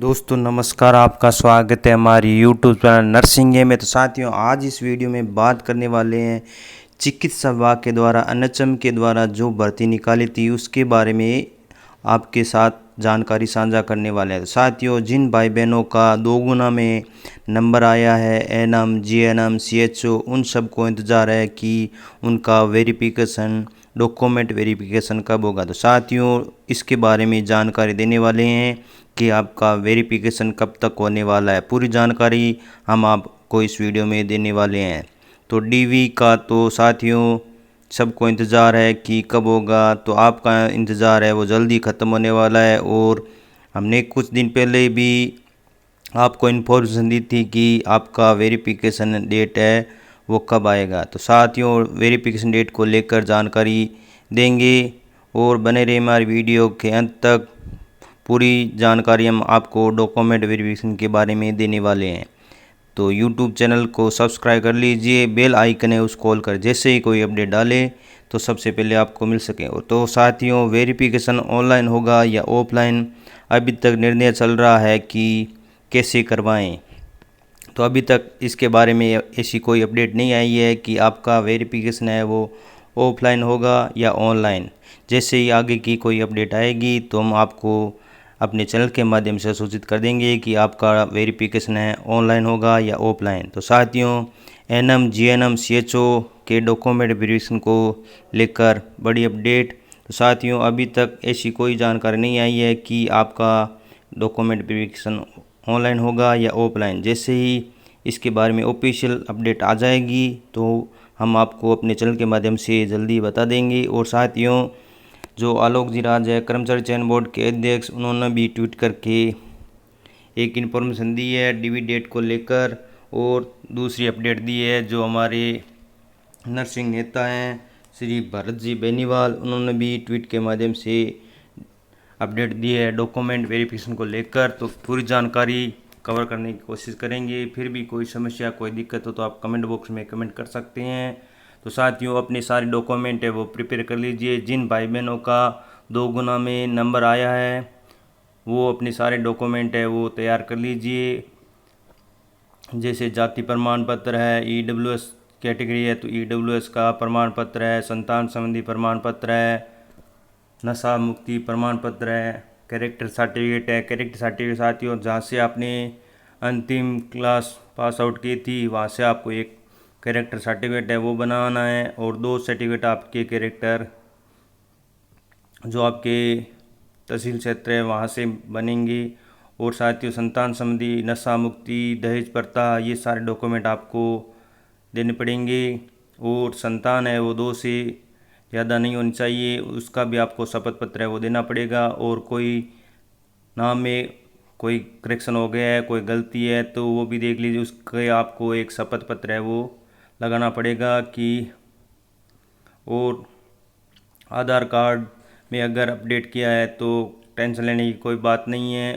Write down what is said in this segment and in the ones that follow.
दोस्तों नमस्कार, आपका स्वागत है हमारी यूट्यूब चैनल नर्सिंग में। तो साथियों, आज इस वीडियो में बात करने वाले हैं चिकित्सा विभाग के द्वारा एनएचएम के द्वारा जो भर्ती निकाली थी उसके बारे में आपके साथ जानकारी साझा करने वाले हैं। तो साथियों, जिन भाई बहनों का 2 गुना में नंबर आया है एनएम, जीएनएम, सीएचओ, उन सबको इंतज़ार है कि उनका वेरिफिकेशन, डॉक्यूमेंट वेरिफिकेशन कब होगा। तो साथियों, इसके बारे में जानकारी देने वाले हैं कि आपका वेरिफिकेशन कब तक होने वाला है। पूरी जानकारी हम आपको इस वीडियो में देने वाले हैं। तो डीवी का तो साथियों सबको इंतज़ार है कि कब होगा, तो आपका इंतज़ार है वो जल्दी ख़त्म होने वाला है। और हमने कुछ दिन पहले भी आपको इन्फॉर्मेशन दी थी कि आपका वेरिफिकेशन डेट है वो कब आएगा। तो साथियों, वेरिफिकेशन डेट को लेकर जानकारी देंगे और बने रहिए हमारी वीडियो के अंत तक। पूरी जानकारी हम आपको डॉक्यूमेंट वेरिफिकेशन के बारे में देने वाले हैं। तो यूट्यूब चैनल को सब्सक्राइब कर लीजिए, बेल आइकन है उसको कॉल कर, जैसे ही कोई अपडेट डाले तो सबसे पहले आपको मिल सके। तो साथियों, वेरिफिकेशन ऑनलाइन होगा या ऑफलाइन, अभी तक निर्णय चल रहा है कि कैसे करवाएं। तो अभी तक इसके बारे में ऐसी कोई अपडेट नहीं आई है कि आपका वेरिफिकेशन है वो ऑफलाइन होगा या ऑनलाइन। जैसे ही आगे की कोई अपडेट आएगी तो हम आपको अपने चैनल के माध्यम से सूचित कर देंगे कि आपका वेरिफिकेशन है ऑनलाइन होगा या ऑफलाइन। तो साथियों, एनएम, जीएनएम, सीएचओ के डॉक्यूमेंट वेरिफिकेशन को लेकर बड़ी अपडेट। तो साथियों, अभी तक ऐसी कोई जानकारी नहीं आई है कि आपका डॉक्यूमेंट वेरिफिकेशन ऑनलाइन होगा या ऑफलाइन। जैसे ही इसके बारे में ऑफिशियल अपडेट आ जाएगी तो हम आपको अपने चैनल के माध्यम से जल्दी बता देंगे। और साथियों, जो आलोक जी राज है, कर्मचारी चयन बोर्ड के अध्यक्ष, उन्होंने भी ट्वीट करके एक इन्फॉर्मेशन दी है डीवी डेट को लेकर, और दूसरी अपडेट दी है जो हमारे नर्सिंग नेता हैं श्री भरत जी बेनीवाल, उन्होंने भी ट्वीट के माध्यम से अपडेट दी है डॉक्यूमेंट वेरिफिकेशन को लेकर। तो पूरी जानकारी कवर करने की कोशिश करेंगे। फिर भी कोई समस्या, कोई दिक्कत हो तो आप कमेंट बॉक्स में कमेंट कर सकते हैं। तो साथियों, अपने सारे डॉक्यूमेंट है वो प्रिपेयर कर लीजिए। जिन भाई बहनों का 2 गुना में नंबर आया है वो अपने सारे डॉक्यूमेंट है वो तैयार कर लीजिए। जैसे जाति प्रमाण पत्र है, ईडब्ल्यूएस कैटेगरी है तो ईडब्ल्यूएस का प्रमाण पत्र है, संतान संबंधी प्रमाण पत्र है, नशा मुक्ति प्रमाण पत्र है, कैरेक्टर सर्टिफिकेट है। कैरेक्टर सर्टिफिकेट साथियों, जहाँ से आपने अंतिम क्लास पास आउट की थी वहाँ से आपको एक कैरेक्टर सर्टिफिकेट है वो बनाना है, और 2 सर्टिफिकेट आपके कैरेक्टर जो आपके तहसील क्षेत्र है वहाँ से बनेंगे। और साथियों, संतान संबंधी, नशा मुक्ति, दहेज प्रथा, ये सारे डॉक्यूमेंट आपको देने पड़ेंगे। और संतान है वो 2 से ज़्यादा नहीं होनी चाहिए, उसका भी आपको शपथ पत्र है वो देना पड़ेगा। और कोई नाम में कोई करेक्शन हो गया है, कोई गलती है तो वो भी देख लीजिए, उसके आपको एक शपथ पत्र है वो लगाना पड़ेगा कि। और आधार कार्ड में अगर अपडेट किया है तो टेंशन लेने की कोई बात नहीं है।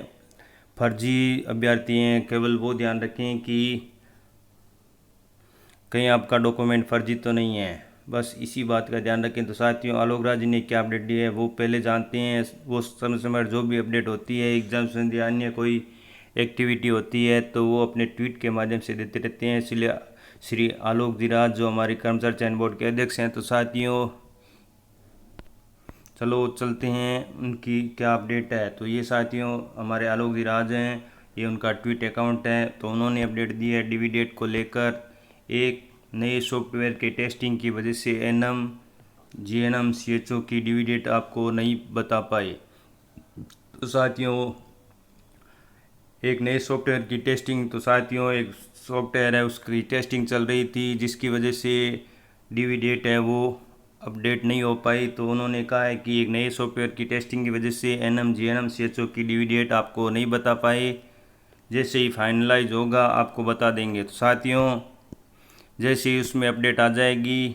फर्जी अभ्यर्थी हैं, केवल वो ध्यान रखें कि कहीं आपका डॉक्यूमेंट फर्जी तो नहीं है, बस इसी बात का ध्यान रखें। तो साथियों, आलोक राज जी ने क्या अपडेट दी है वो पहले जानते हैं। वो समय समय जो भी अपडेट होती है, एग्जाम संबंधी अन्य कोई एक्टिविटी होती है तो वो अपने ट्वीट के माध्यम से देते रहते हैं। इसलिए श्री आलोक जी राज जो हमारे कर्मचारी चयन बोर्ड के अध्यक्ष हैं। तो साथियों, चलो चलते हैं उनकी क्या अपडेट है। तो ये साथियों हमारे आलोक जी राज हैं, ये उनका ट्वीट अकाउंट है। तो उन्होंने अपडेट दी है डीवी डेट को लेकर। एक नए सॉफ्टवेयर के टेस्टिंग की वजह से एनएम, जीएनएम, सीएचओ की डीवी डेट आपको नहीं बता पाए। तो साथियों, एक नए सॉफ्टवेयर की टेस्टिंग, तो साथियों एक सॉफ्टवेयर है उसकी टेस्टिंग चल रही थी जिसकी वजह से डीवी डेट है वो अपडेट नहीं हो पाई। तो उन्होंने कहा है कि एक नए सॉफ्टवेयर की टेस्टिंग की वजह से एनएम, जीएनएम, सीएचओ की डीवी डेट आपको नहीं बता पाए, जैसे ही फाइनलाइज होगा आपको बता देंगे। तो साथियों, जैसे ही उसमें अपडेट आ जाएगी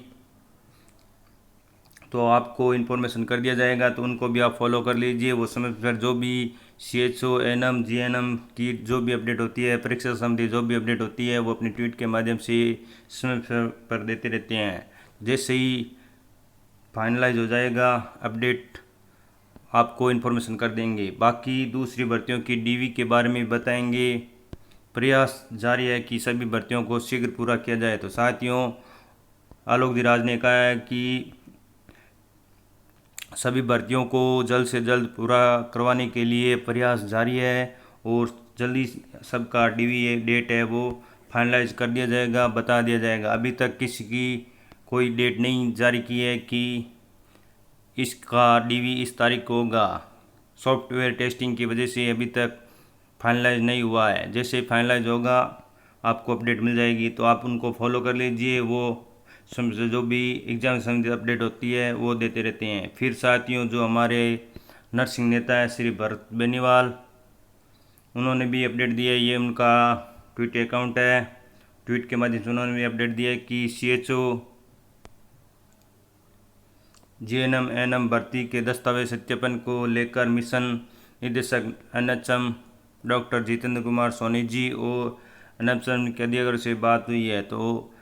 तो आपको इन्फॉर्मेशन कर दिया जाएगा, तो उनको भी आप फॉलो कर लीजिए। वो समय पर जो भी सीएचओ, एनएम, जीएनएम की जो भी अपडेट होती है, परीक्षा संबंधी जो भी अपडेट होती है वो अपने ट्वीट के माध्यम से समय पर देते रहते हैं। जैसे ही फाइनलाइज हो जाएगा, अपडेट आपको इन्फॉर्मेशन कर देंगे। बाकी दूसरी भर्तियों की डीवी के बारे में बताएंगे। प्रयास जारी है कि सभी भर्तियों को शीघ्र पूरा किया जाए। तो साथियों, आलोक दिराज ने कहा है कि सभी भर्तियों को जल्द से जल्द पूरा करवाने के लिए प्रयास जारी है और जल्दी सबका डीवी डेट है वो फाइनलाइज कर दिया जाएगा, बता दिया जाएगा। अभी तक किसी की कोई डेट नहीं जारी की है कि इसका डीवी इस तारीख को होगा। सॉफ्टवेयर टेस्टिंग की वजह से अभी तक फाइनलाइज नहीं हुआ है। जैसे फाइनलाइज होगा आपको अपडेट मिल जाएगी, तो आप उनको फॉलो कर लीजिए। वो जो भी एग्ज़ाम संबंधित अपडेट होती है वो देते रहते हैं। फिर साथियों, जो हमारे नर्सिंग नेता है श्री भरत बेनीवाल, उन्होंने भी अपडेट दिया है। ये उनका ट्विट अकाउंट है। ट्वीट के माध्यम से उन्होंने भी अपडेट दिया है कि CHO GNM NM भर्ती के दस्तावेज सत्यापन को लेकर मिशन निदेशक NHM डॉक्टर जितेंद्र कुमार सोनी जी और NHM के अधिकारियों से बात हुई है। तो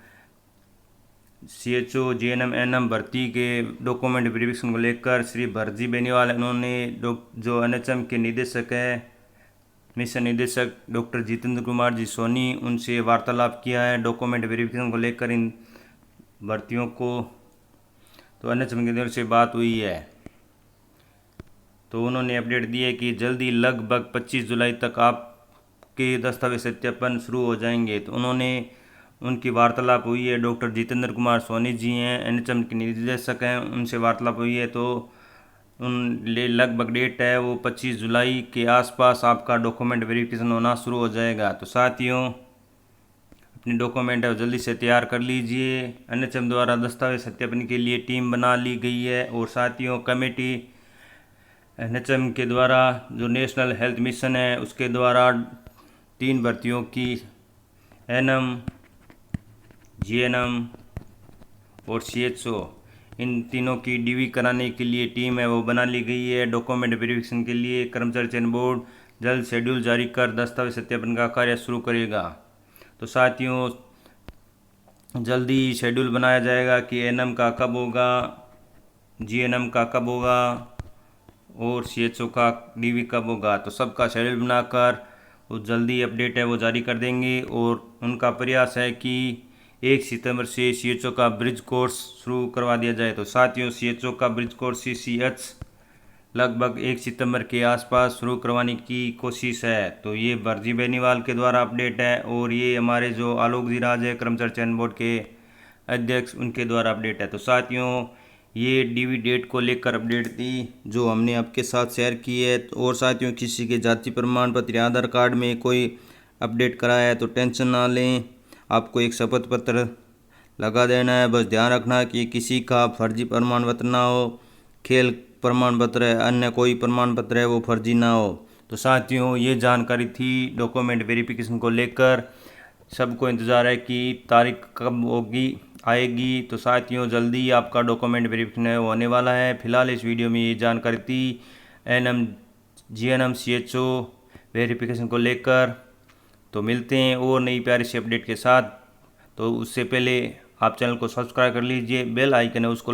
CHO GNM NM भर्ती के डॉक्यूमेंट वेरिफिकेशन को लेकर श्री भरजी बेनीवाल, उन्होंने जो NHM के निदेशक है, मिशन निदेशक डॉक्टर जितेंद्र कुमार जी सोनी, उनसे वार्तालाप किया है डॉक्यूमेंट वेरिफिकेशन को लेकर इन भर्तियों को। तो NHM की तरफ से बात हुई है। तो उन्होंने अपडेट दी है कि जल्दी लगभग 25 जुलाई तक आपके दस्तावेज सत्यापन शुरू हो जाएंगे। तो उनकी वार्तालाप हुई है। डॉक्टर जितेंद्र कुमार सोनी जी हैं, NHM के निदेशक हैं, उनसे वार्तालाप हुई है। तो लगभग डेट है वो 25 जुलाई के आसपास आपका डॉक्यूमेंट वेरिफिकेशन होना शुरू हो जाएगा। तो साथियों, अपने डॉक्यूमेंट है जल्दी से तैयार कर लीजिए। NHM द्वारा दस्तावेज सत्यापन के लिए टीम बना ली गई है। और साथियों, कमेटी NHM के द्वारा जो नेशनल हेल्थ मिशन है उसके द्वारा 3 भर्तियों की NM, GNM और CHO, इन तीनों की डीवी कराने के लिए टीम है वो बना ली गई है। डॉक्यूमेंट वेरिफिकेशन के लिए कर्मचारी चयन बोर्ड जल्द शेड्यूल जारी कर दस्तावेज सत्यापन का कार्य शुरू करेगा। तो साथियों, जल्दी शेड्यूल बनाया जाएगा कि NM का कब होगा, GNM का कब होगा और CHO का डीवी कब होगा। तो सबका शेड्यूल बनाकर वो जल्दी अपडेट है वो जारी कर देंगे। और उनका प्रयास है कि 1 सितंबर से CHO का ब्रिज कोर्स शुरू करवा दिया जाए। तो साथियों, CHO का ब्रिज कोर्स CCH लगभग 1 सितंबर के आसपास शुरू करवाने की कोशिश है। तो ये भरजी बेनीवाल के द्वारा अपडेट है। और ये हमारे जो आलोक दिराज है कर्मचारी चयन बोर्ड के अध्यक्ष, उनके द्वारा अपडेट है। तो साथियों, ये डीवी डेट को लेकर अपडेट थी जो हमने आपके साथ शेयर की है। और साथियों, किसी के जाति प्रमाण पत्र या आधार कार्ड में कोई अपडेट कराया है तो टेंशन ना लें, आपको एक शपथ पत्र लगा देना है। बस ध्यान रखना कि किसी का फर्जी प्रमाण पत्र ना हो, खेल प्रमाण पत्र है, अन्य कोई प्रमाण पत्र है वो फर्जी ना हो। तो साथियों, ये जानकारी थी डॉक्यूमेंट वेरिफिकेशन को लेकर। सबको इंतज़ार है कि तारीख कब होगी आएगी। तो साथियों, जल्दी आपका डॉक्यूमेंट वेरिफिकेशन होने वाला है। फिलहाल इस वीडियो में ये जानकारी थी NM, GNM, CHO वेरिफिकेशन को लेकर। तो मिलते हैं और नई प्यारी सी अपडेट के साथ। तो उससे पहले आप चैनल को सब्सक्राइब कर लीजिए, बेल आइकन है उसको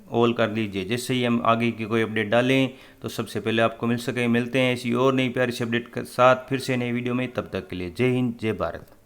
ऑल कर लीजिए, जिससे ही हम आगे की कोई अपडेट डालें तो सबसे पहले आपको मिल सके। मिलते हैं इसी और नई प्यारी सी अपडेट के साथ फिर से नई वीडियो में। तब तक के लिए जय हिंद, जय भारत।